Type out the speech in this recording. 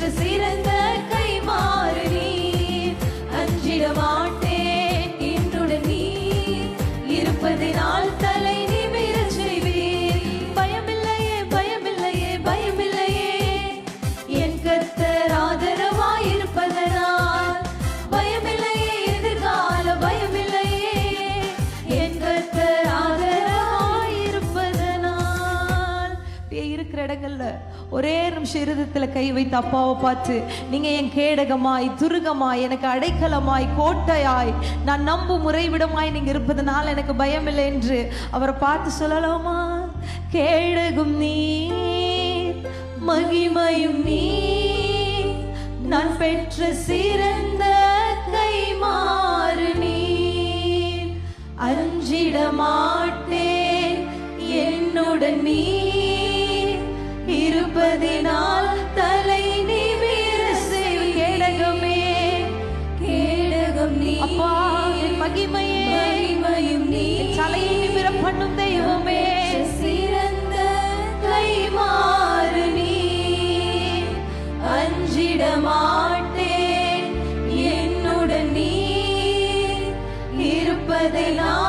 பெற்ற சிறந்த கைமாறு நீர். அஞ்சிட மாட்டேன் என்னுடன் நீர் இருப்பதினால் தலை நிமிரச் செய்வீர். பயமில்லையே பயமில்லையே பயமில்லையே என் கர்த்தர் ஆதரவாயிருப்பதனால். பயமில்லையே எதிர்கால பயமில்லையே என் கர்த்தர் ஆதரவாயிருப்பதனால். இருக்கிற இடங்கள்ல ஒரே நிமிஷம் இருதயத்துல கை வைத்து அப்பாவை பார்த்து, நீங்க என் கேடகமாய் துருகமாய் எனக்கு அடைக்கலமாய் கோட்டையாய் நான் நம்பும் உறைவிடமாய் நீங்க இருப்பதனால் எனக்கு பயம் இல்லை என்று அவரை பார்த்து சொல்லலாமா? கேடகும் நீர் மகிமையும் நீர் நான் பெற்ற சிறந்த கைமாறு நீர். அஞ்சிட மாட்டேன் என்னுடன் நீர் இருப்பதினால் தலை நிமிர செய். கேடகமே கேடகம் நீ அப்பா, என் மகிமையும் நீ தலையை நிமிர பண்ணும் தெய்வமே. சிறந்த கைமாறு நீ. அஞ்சிட மாட்டேன் என்னுடன் நீ இருப்பதினால்